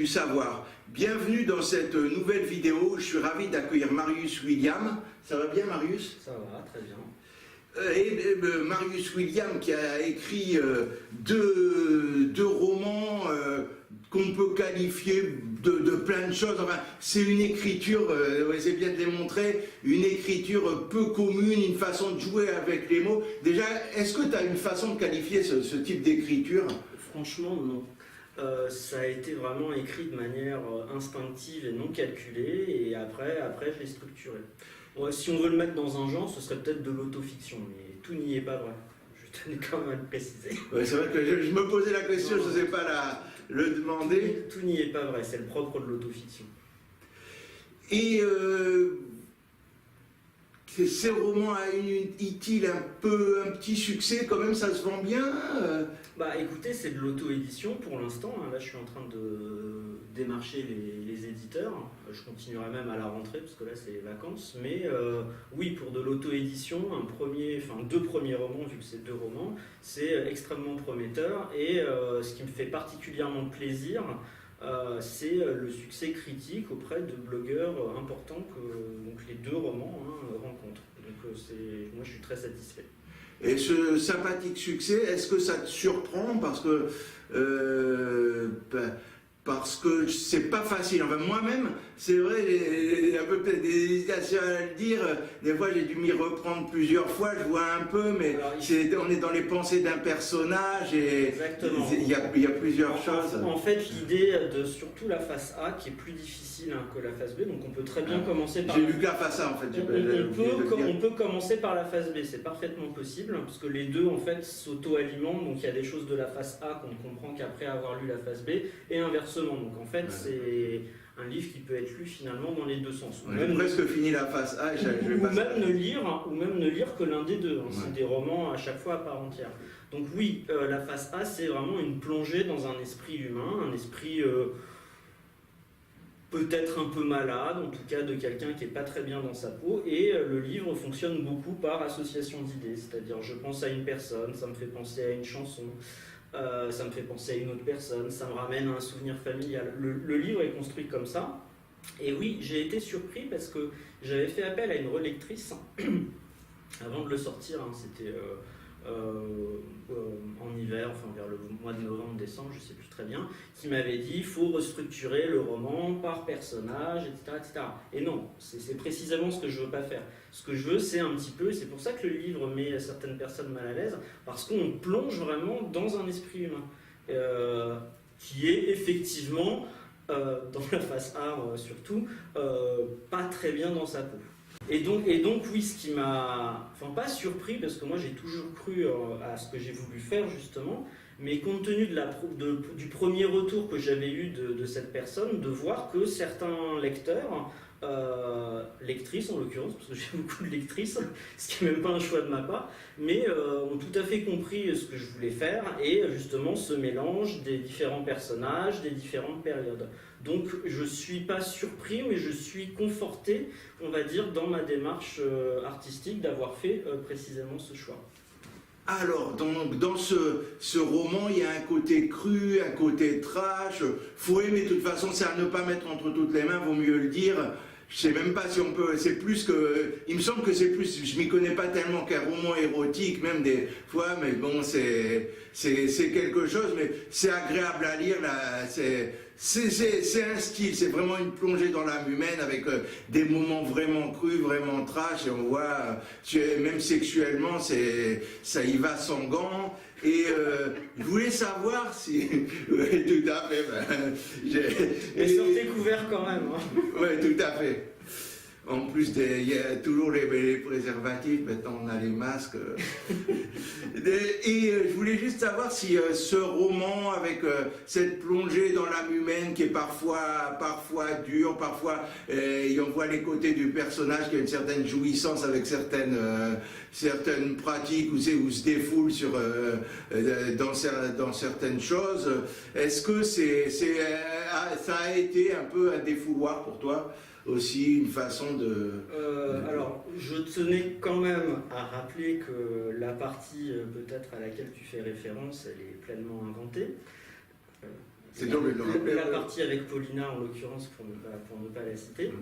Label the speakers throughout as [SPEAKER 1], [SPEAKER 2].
[SPEAKER 1] du savoir. Bienvenue dans cette nouvelle vidéo. Je suis ravi d'accueillir Marius William. Ça va bien, Marius?
[SPEAKER 2] Ça va, très bien.
[SPEAKER 1] Marius William qui a écrit deux romans qu'on peut qualifier de plein de choses. Enfin, c'est une écriture, c'est bien de les montrer, une écriture peu commune, une façon de jouer avec les mots. Déjà, est-ce que tu as une façon de qualifier ce type d'écriture?
[SPEAKER 2] Franchement, non. Ça a été vraiment écrit de manière instinctive et non calculée, et après je l'ai structuré. Ouais, si on veut le mettre dans un genre, ce serait peut-être de l'autofiction, mais tout n'y est pas vrai. Je tenais quand même à le préciser.
[SPEAKER 1] Ouais, c'est vrai que je me posais la question, je ne sais pas le demander.
[SPEAKER 2] Tout n'y est pas vrai, c'est le propre de l'autofiction.
[SPEAKER 1] Et ces romans ont-ils un petit succès quand même, ça se vend bien?
[SPEAKER 2] Bah écoutez, c'est de l'auto-édition pour l'instant. Là, je suis en train de démarcher les éditeurs. Je continuerai même à la rentrée parce que là, c'est les vacances. Mais oui, pour de l'auto-édition, deux premiers romans, vu que c'est 2 romans, c'est extrêmement prometteur. Et ce qui me fait particulièrement plaisir, c'est le succès critique auprès de blogueurs importants que donc les 2 romans rencontrent. Donc moi, je suis très satisfait.
[SPEAKER 1] Et ce sympathique succès, est-ce que ça te surprend parce que c'est pas facile. Enfin, moi-même, c'est vrai, j'ai un peu peut-être des hésitations à le dire. Des fois, j'ai dû m'y reprendre plusieurs fois. Je vois un peu, mais on est dans les pensées d'un personnage et il y a plusieurs choses.
[SPEAKER 2] En fait, l'idée de surtout la face A qui est plus difficile que la face B, donc on peut très bien commencer par.
[SPEAKER 1] J'ai lu que la face A en fait.
[SPEAKER 2] On peut commencer par la face B, c'est parfaitement possible, parce que les deux en fait s'auto-alimentent, donc il y a des choses de la face A qu'on ne comprend qu'après avoir lu la face B, et inversement. Donc en fait, c'est un livre qui peut être lu finalement dans les 2 sens.
[SPEAKER 1] J'ai presque fini la face A.
[SPEAKER 2] Ou même ne lire que l'un des deux. C'est des romans à chaque fois à part entière. Donc oui, la face A, c'est vraiment une plongée dans un esprit humain, un esprit peut-être un peu malade, en tout cas de quelqu'un qui n'est pas très bien dans sa peau, et le livre fonctionne beaucoup par association d'idées, c'est-à-dire je pense à une personne, ça me fait penser à une chanson, ça me fait penser à une autre personne, ça me ramène à un souvenir familial. Le livre est construit comme ça, et oui, j'ai été surpris parce que j'avais fait appel à une relectrice avant de le sortir, c'était en hiver, enfin vers le mois de novembre-décembre, je ne sais plus très bien, qui m'avait dit il faut restructurer le roman par personnage, etc. etc. Et non, c'est précisément ce que je ne veux pas faire. Ce que je veux, c'est un petit peu, c'est pour ça que le livre met certaines personnes mal à l'aise, parce qu'on plonge vraiment dans un esprit humain, qui est effectivement, dans la face A surtout, pas très bien dans sa peau. Et donc oui, ce qui m'a, pas surpris, parce que moi j'ai toujours cru à ce que j'ai voulu faire justement, mais compte tenu du premier retour que j'avais eu de cette personne, de voir que certains lecteurs, lectrices en l'occurrence, parce que j'ai beaucoup de lectrices, ce qui n'est même pas un choix de ma part, mais ont tout à fait compris ce que je voulais faire, et justement ce mélange des différents personnages, des différentes périodes. Donc je ne suis pas surpris, mais je suis conforté, on va dire, dans ma démarche artistique d'avoir fait précisément ce choix.
[SPEAKER 1] Alors, dans ce roman, il y a un côté cru, un côté trash. Faut aimer, de toute façon, c'est à ne pas mettre entre toutes les mains, vaut mieux le dire. Je sais même pas si on peut, c'est plus que, il me semble que c'est plus, je m'y connais pas tellement qu'un roman érotique, même des fois, mais bon, c'est quelque chose, mais c'est agréable à lire, là, c'est un style, c'est vraiment une plongée dans l'âme humaine avec des moments vraiment crus, vraiment trash, et on voit, même sexuellement, ça y va sans gants. Et je voulais savoir si... Oui, tout à fait.
[SPEAKER 2] Et sortez couvert quand même.
[SPEAKER 1] Oui, tout à fait. En plus, il y a toujours les préservatifs, maintenant on a les masques. Et je voulais juste savoir si ce roman, avec cette plongée dans l'âme humaine qui est parfois dure, parfois on voit les côtés du personnage qui a une certaine jouissance avec certaines pratiques où se défoule dans certaines choses. Est-ce que ça a été un peu un défouloir pour toi ? Aussi une façon de...
[SPEAKER 2] Alors, je tenais quand même à rappeler que la partie peut-être à laquelle tu fais référence, elle est pleinement inventée.
[SPEAKER 1] C'est dur de le rappeler.
[SPEAKER 2] La partie avec Paulina, en l'occurrence, pour ne pas la citer.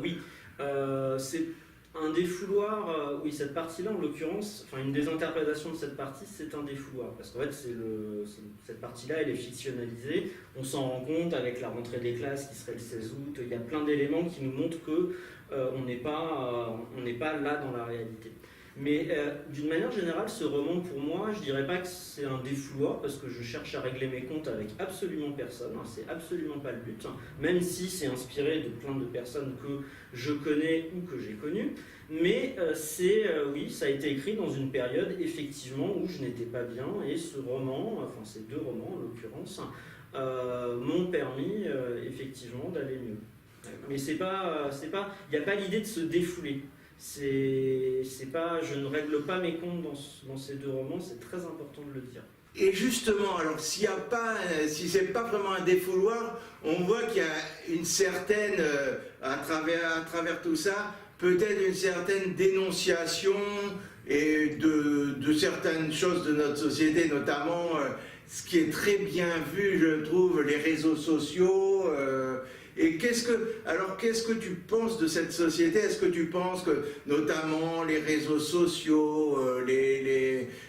[SPEAKER 2] Oui, c'est un défouloir. Oui, cette partie-là, en l'occurrence, enfin, une des interprétations de cette partie, c'est un défouloir. Parce qu'en fait, cette partie-là, elle est fictionnalisée. On s'en rend compte avec la rentrée des classes qui serait le 16 août. Il y a plein d'éléments qui nous montrent que on n'est pas là dans la réalité. Mais d'une manière générale, ce roman, pour moi, je dirais pas que c'est un défouloir, parce que je cherche à régler mes comptes avec absolument personne, hein, c'est absolument pas le but, hein, même si c'est inspiré de plein de personnes que je connais ou que j'ai connues. Mais oui, ça a été écrit dans une période, effectivement, où je n'étais pas bien, et ce roman, enfin ces deux romans en l'occurrence, m'ont permis effectivement d'aller mieux. Mais il n'y a pas l'idée de se défouler. Je ne règle pas mes comptes dans ces deux romans, c'est très important de le dire.
[SPEAKER 1] Et justement, alors si c'est pas vraiment un défouloir, on voit qu'il y a une certaine, à travers tout ça, peut-être une certaine dénonciation et de certaines choses de notre société, notamment ce qui est très bien vu, je trouve, les réseaux sociaux. Et qu'est-ce que tu penses de cette société? Est-ce que tu penses que, notamment, les réseaux sociaux,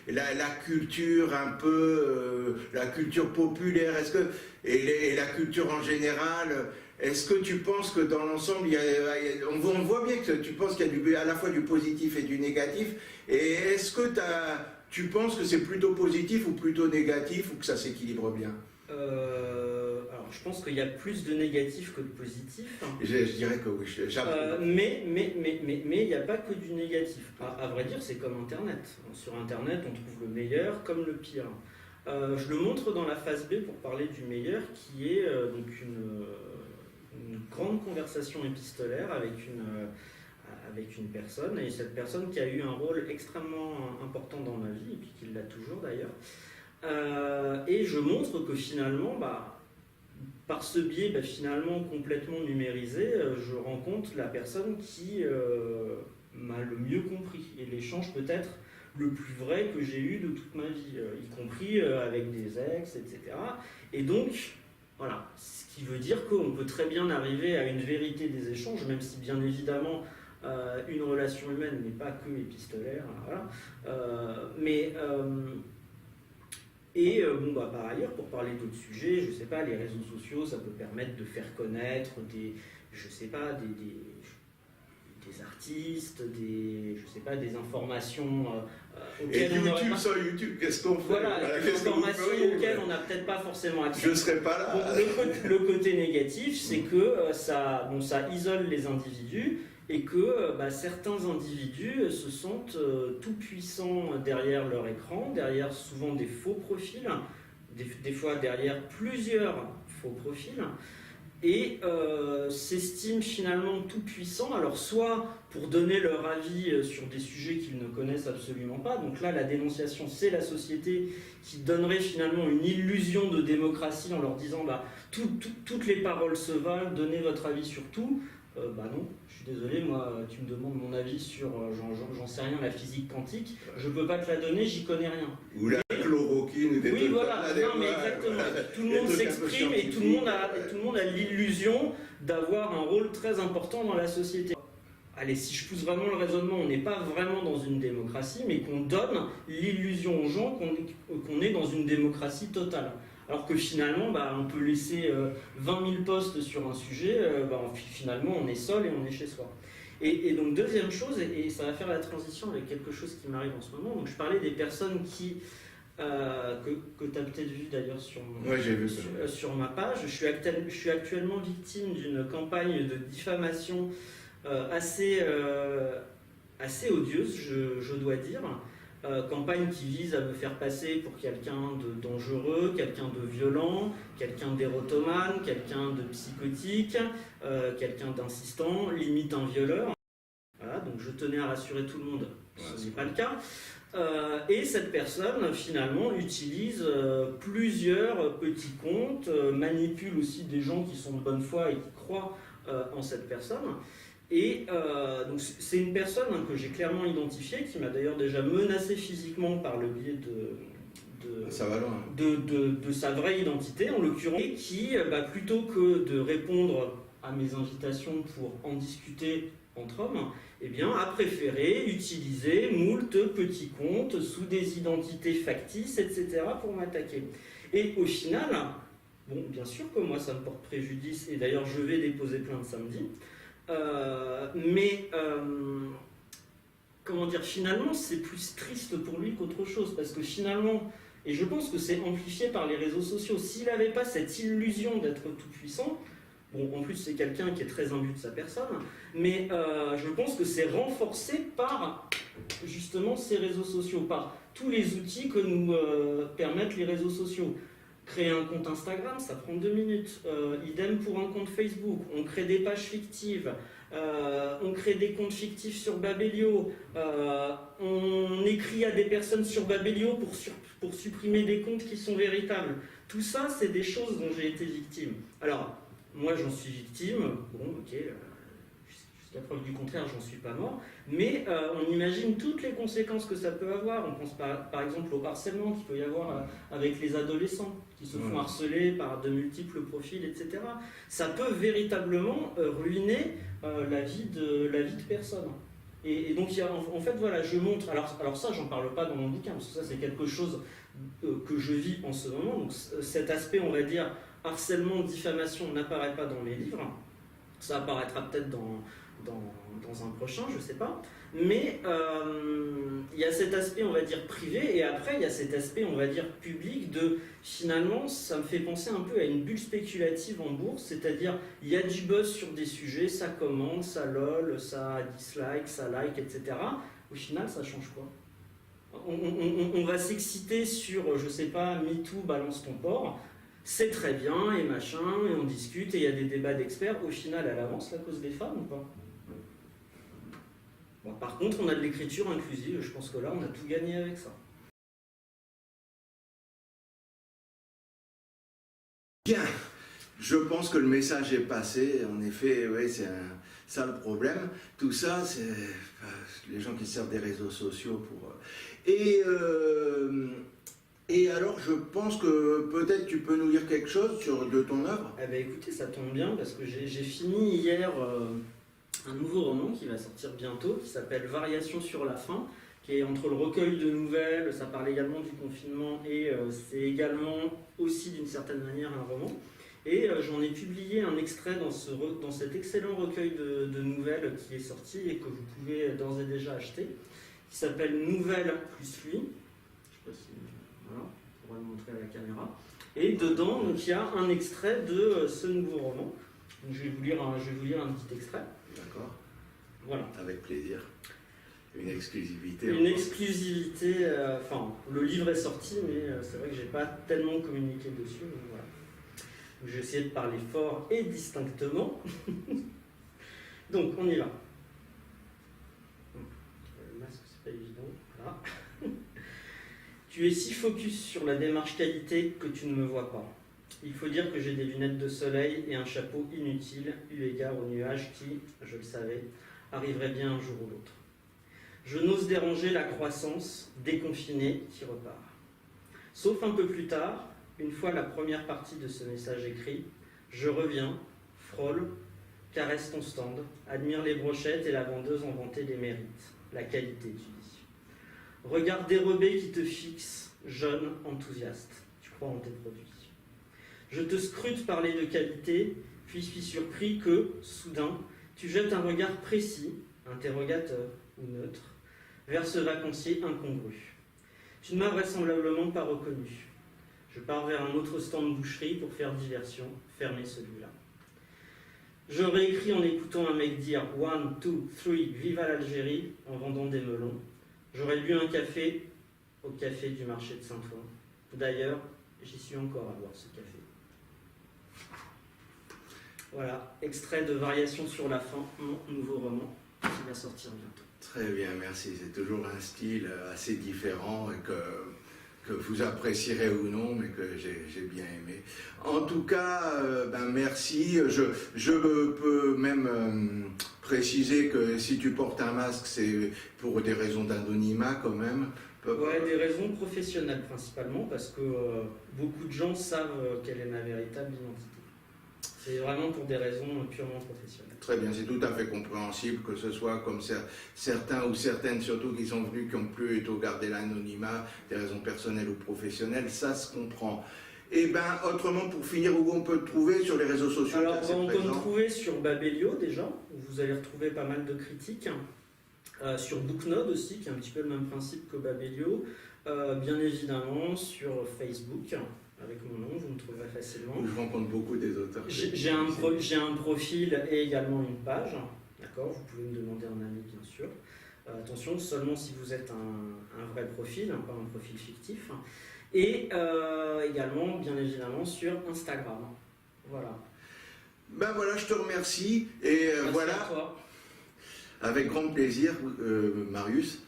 [SPEAKER 1] la culture un peu, la culture populaire, et la culture en général, est-ce que tu penses que dans l'ensemble, on voit bien que tu penses qu'il y a à la fois du positif et du négatif, et est-ce que tu penses que c'est plutôt positif ou plutôt négatif, ou que ça s'équilibre bien?
[SPEAKER 2] Alors, je pense qu'il y a plus de négatif que de positif.
[SPEAKER 1] Je dirais que oui,
[SPEAKER 2] mais il n'y a pas que du négatif. À vrai dire, c'est comme Internet. Sur Internet, on trouve le meilleur comme le pire. Je le montre dans la phase B pour parler du meilleur, qui est donc une grande conversation épistolaire avec une personne, et cette personne qui a eu un rôle extrêmement important dans ma vie, et puis qui l'a toujours d'ailleurs. Et je montre que finalement, par ce biais finalement complètement numérisé, je rencontre la personne qui m'a le mieux compris, et l'échange peut-être le plus vrai que j'ai eu de toute ma vie, y compris avec des ex, etc. Et donc, voilà, ce qui veut dire qu'on peut très bien arriver à une vérité des échanges, même si bien évidemment une relation humaine n'est pas que épistolaire, voilà. Par ailleurs, pour parler d'autres sujets, je sais pas, les réseaux sociaux, ça peut permettre de faire connaître des artistes, des informations auxquelles
[SPEAKER 1] et YouTube, sur YouTube, qu'est-ce qu'on fait?
[SPEAKER 2] Voilà, des informations auxquelles on n'a peut-être pas forcément accès.
[SPEAKER 1] Je ne serais pas là.
[SPEAKER 2] Donc, le côté négatif, c'est que ça isole les individus, et que certains individus se sentent tout puissants derrière leur écran, derrière souvent des faux profils, des fois derrière plusieurs faux profils, et s'estiment finalement tout puissants, alors soit pour donner leur avis sur des sujets qu'ils ne connaissent absolument pas, donc là la dénonciation c'est la société qui donnerait finalement une illusion de démocratie en leur disant toutes les paroles se valent, donnez votre avis sur tout. Non, je suis désolé, moi, tu me demandes mon avis sur, j'en sais rien, la physique quantique, je peux pas te la donner, j'y connais rien.
[SPEAKER 1] Ou la chloroquine, des
[SPEAKER 2] oui, voilà, non, mais exactement. Tout le monde s'exprime et tout le monde a l'illusion d'avoir un rôle très important dans la société. Allez, si je pousse vraiment le raisonnement, on n'est pas vraiment dans une démocratie, mais qu'on donne l'illusion aux gens qu'on est dans une démocratie totale. Alors que finalement, on peut laisser 20 000 posts sur un sujet, finalement on est seul et on est chez soi. Et donc deuxième chose, et ça va faire la transition avec quelque chose qui m'arrive en ce moment, donc je parlais des personnes que tu as peut-être vu d'ailleurs sur ma page. Je suis actuellement victime d'une campagne de diffamation assez odieuse, je dois dire. Campagne qui vise à me faire passer pour quelqu'un de dangereux, quelqu'un de violent, quelqu'un d'érotomane, quelqu'un de psychotique, quelqu'un d'insistant, limite un violeur. Voilà, donc je tenais à rassurer tout le monde, ce n'est pas le cas. Et cette personne, finalement, utilise plusieurs petits comptes, manipule aussi des gens qui sont de bonne foi et qui croient en cette personne. Et donc c'est une personne que j'ai clairement identifiée, qui m'a d'ailleurs déjà menacé physiquement par le biais
[SPEAKER 1] Ça va loin.
[SPEAKER 2] de sa vraie identité, en l'occurrence, et qui, plutôt que de répondre à mes invitations pour en discuter entre hommes, eh bien, a préféré utiliser moult petits comptes sous des identités factices, etc., pour m'attaquer. Et au final, bon, bien sûr que moi, ça me porte préjudice, et d'ailleurs, je vais déposer plainte samedi, comment dire, finalement, c'est plus triste pour lui qu'autre chose, parce que finalement, et je pense que c'est amplifié par les réseaux sociaux, s'il n'avait pas cette illusion d'être tout puissant, bon, en plus, c'est quelqu'un qui est très imbu de sa personne, mais je pense que c'est renforcé par, justement, ces réseaux sociaux, par tous les outils que nous permettent les réseaux sociaux. Créer un compte Instagram, ça prend 2 minutes. Idem pour un compte Facebook. On crée des pages fictives. On crée des comptes fictifs sur Babelio. On écrit à des personnes sur Babelio pour supprimer des comptes qui sont véritables. Tout ça, c'est des choses dont j'ai été victime. Alors, moi, j'en suis victime. Bon, ok, jusqu'à preuve du contraire, j'en suis pas mort. Mais on imagine toutes les conséquences que ça peut avoir. On pense par exemple au harcèlement qu'il peut y avoir avec les adolescents qui se font harceler par de multiples profils, etc. Ça peut véritablement ruiner la vie de personnes. Et donc, en fait, voilà, je montre... Alors ça, j'en parle pas dans mon bouquin, parce que ça, c'est quelque chose que je vis en ce moment. Donc, cet aspect, on va dire, harcèlement, diffamation n'apparaît pas dans mes livres. Ça apparaîtra peut-être dans un prochain, je sais pas. Mais il y a cet aspect, on va dire, privé, et après, il y a cet aspect, on va dire, public de, finalement, ça me fait penser un peu à une bulle spéculative en bourse, c'est-à-dire, il y a du buzz sur des sujets, ça commente, ça lol, ça dislike, ça like, etc. Au final, ça change quoi? On va s'exciter sur, je sais pas, MeToo, balance ton porc, c'est très bien, et machin, et on discute, et il y a des débats d'experts. Au final, elle avance la cause des femmes ou pas? Bon, par contre, on a de l'écriture inclusive, je pense que là, on a tout gagné avec ça.
[SPEAKER 1] Bien, je pense que le message est passé. En effet, ouais, c'est ça le problème. Tout ça, c'est les gens qui servent des réseaux sociaux pour... Et alors, je pense que peut-être tu peux nous dire quelque chose de ton œuvre.
[SPEAKER 2] Eh bien, écoutez, ça tombe bien, parce que j'ai fini hier un nouveau roman qui va sortir bientôt, qui s'appelle Variations sur la faim, qui est entre le recueil de nouvelles, ça parle également du confinement, et c'est également aussi d'une certaine manière un roman. Et j'en ai publié un extrait dans cet excellent recueil de nouvelles qui est sorti et que vous pouvez d'ores et déjà acheter, qui s'appelle Nouvelles plus lui. Je ne sais pas si... Voilà, on pourra le montrer à la caméra. Et dedans, donc, il y a un extrait de ce nouveau roman. Donc, je vais vous lire un petit extrait.
[SPEAKER 1] D'accord.
[SPEAKER 2] Voilà.
[SPEAKER 1] Avec plaisir. Une exclusivité.
[SPEAKER 2] Une exclusivité. Enfin, le livre est sorti, mais c'est vrai que j'ai pas tellement communiqué dessus. Donc voilà. Donc, je vais essayer de parler fort et distinctement. Donc, on y va. Le masque, c'est pas évident. Voilà. Tu es si focus sur la démarche qualité que tu ne me vois pas. Il faut dire que j'ai des lunettes de soleil et un chapeau inutile, eu égard aux nuages qui, je le savais, arriveraient bien un jour ou l'autre. Je n'ose déranger la croissance déconfinée qui repart. Sauf un peu plus tard, une fois la première partie de ce message écrit, je reviens, frôle, caresse ton stand, admire les brochettes et la vendeuse en vanter les mérites, la qualité, tu dis. Regard dérobé qui te fixe, jeune, enthousiaste. Tu crois en tes produits. Je te scrute parler de qualité, puis suis surpris que, soudain, tu jettes un regard précis, interrogateur ou neutre, vers ce vacancier incongru. Tu ne m'as vraisemblablement pas reconnu. Je pars vers un autre stand de boucherie pour faire diversion, fermer celui-là. J'aurais écrit en écoutant un mec dire « 1, 2, 3, viva l'Algérie » en vendant des melons. J'aurais bu un café au café du marché de Saint-Ouen. D'ailleurs, j'y suis encore à boire ce café. Voilà, extrait de Variations sur la faim, mon nouveau roman, qui va sortir bientôt.
[SPEAKER 1] Très bien, merci. C'est toujours un style assez différent et que vous apprécierez ou non, mais que j'ai bien aimé. En tout cas, merci. Je peux même préciser que si tu portes un masque, c'est pour des raisons d'anonymat quand même.
[SPEAKER 2] Ouais, des raisons professionnelles principalement, parce que beaucoup de gens savent quelle est ma véritable identité. C'est vraiment pour des raisons purement professionnelles.
[SPEAKER 1] Très bien, c'est tout à fait compréhensible que ce soit comme certains ou certaines surtout qui sont venus, qui ont pu garder l'anonymat, des raisons personnelles ou professionnelles, ça se comprend. Et bien, autrement, pour finir, où on peut te trouver sur les réseaux sociaux?
[SPEAKER 2] Alors, on peut me trouver sur Babelio déjà, où vous allez retrouver pas mal de critiques. Sur Booknode aussi, qui est un petit peu le même principe que Babelio. Bien évidemment, sur Facebook, avec mon nom, vous me trouverez facilement.
[SPEAKER 1] Je rencontre beaucoup des auteurs.
[SPEAKER 2] J'ai un profil et également une page. D'accord, vous pouvez me demander un ami, bien sûr. Attention, seulement si vous êtes un vrai profil, pas un profil fictif. Et également, bien évidemment, sur Instagram. Voilà.
[SPEAKER 1] Ben voilà, je te remercie. Et
[SPEAKER 2] Merci
[SPEAKER 1] voilà.
[SPEAKER 2] à toi.
[SPEAKER 1] Avec grand plaisir, Marius.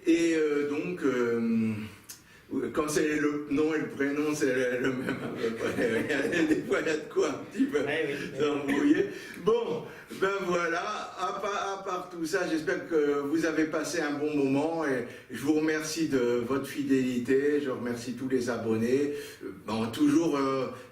[SPEAKER 1] Et donc, quand c'est le nom et le prénom, c'est le même à peu près. Des fois, il y a de quoi un petit peu s'embrouiller. Bon, ben voilà, à part tout ça, j'espère que vous avez passé un bon moment et je vous remercie de votre fidélité, je remercie tous les abonnés. Bon, toujours,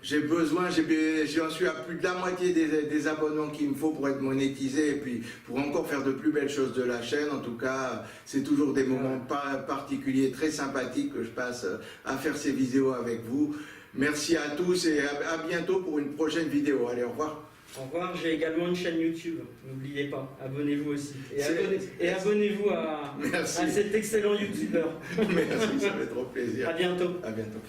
[SPEAKER 1] j'ai besoin, j'en suis à plus de la moitié des abonnements qu'il me faut pour être monétisé et puis pour encore faire de plus belles choses de la chaîne. En tout cas, c'est toujours des moments particuliers, très sympathiques que je passe à faire ces vidéos avec vous. Merci à tous et à bientôt pour une prochaine vidéo. Allez, au revoir.
[SPEAKER 2] Au revoir, j'ai également une chaîne YouTube, n'oubliez pas, abonnez-vous aussi. Et abonnez-vous à cet excellent YouTuber.
[SPEAKER 1] Merci, ça fait trop plaisir.
[SPEAKER 2] À bientôt.
[SPEAKER 1] À bientôt.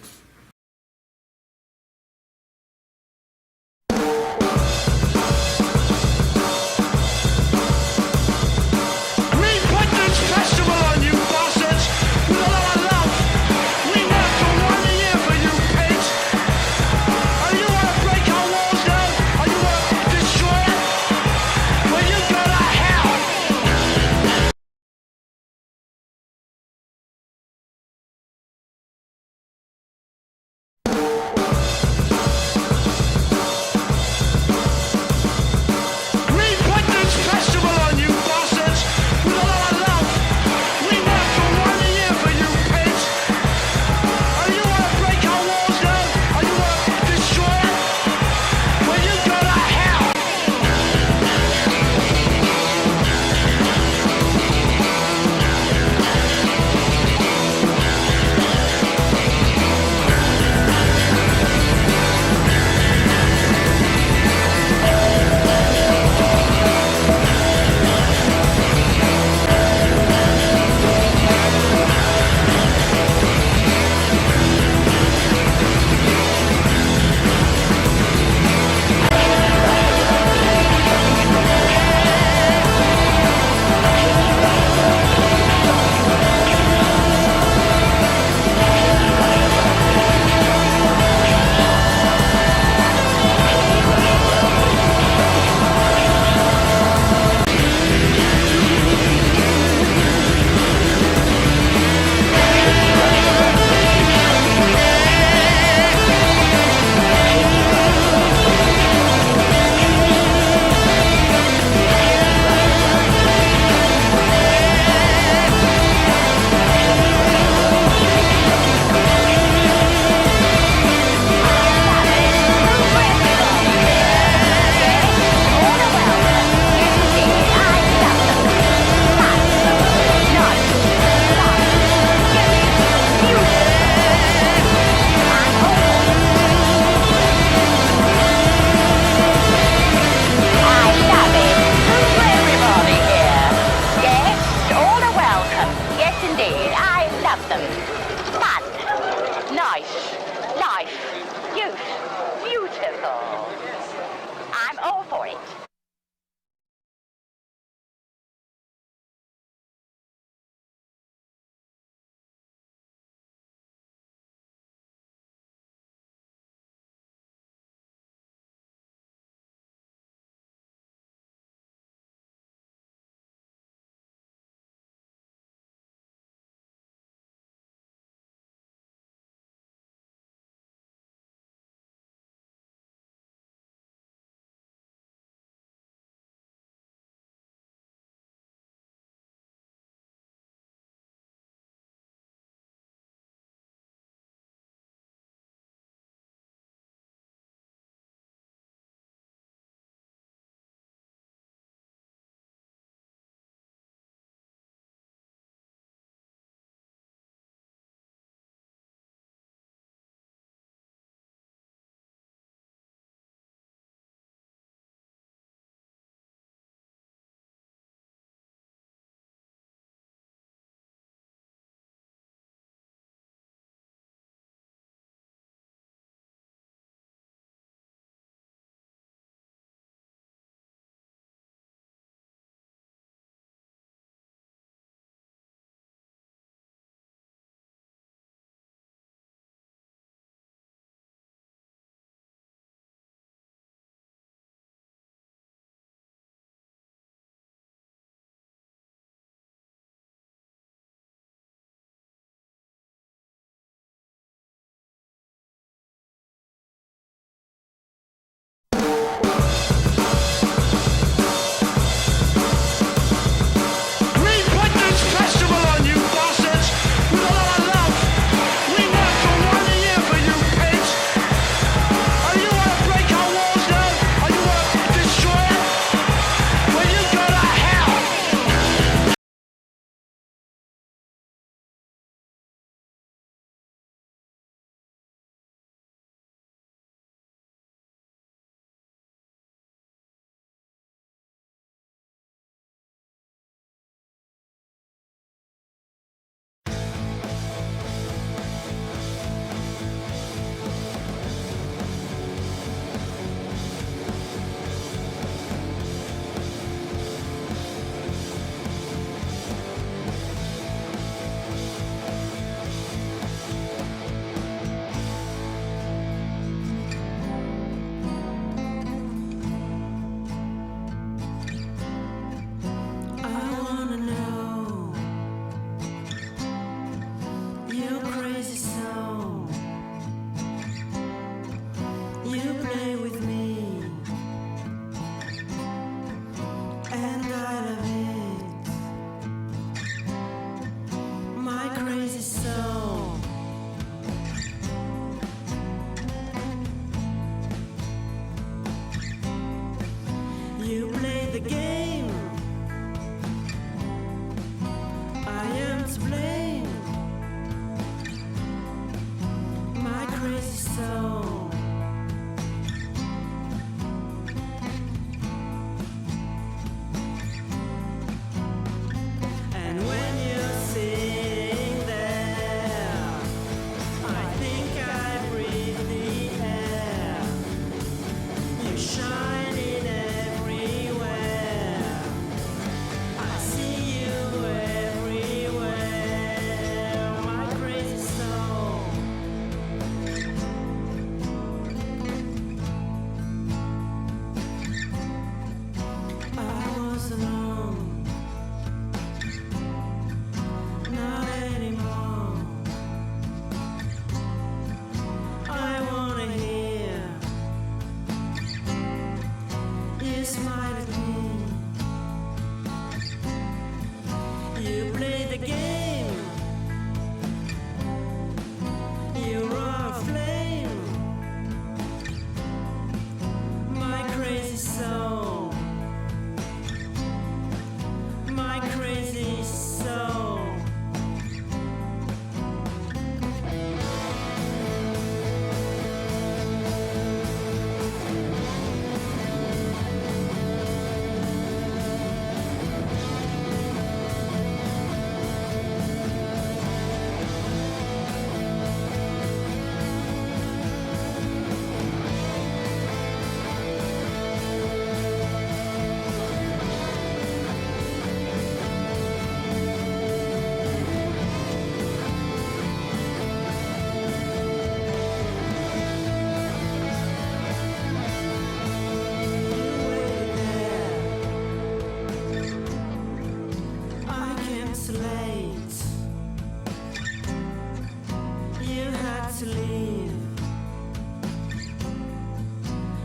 [SPEAKER 3] to leave.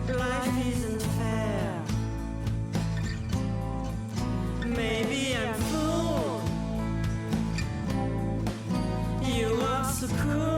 [SPEAKER 3] Life isn't fair. Maybe I'm fooled. You are so cruel.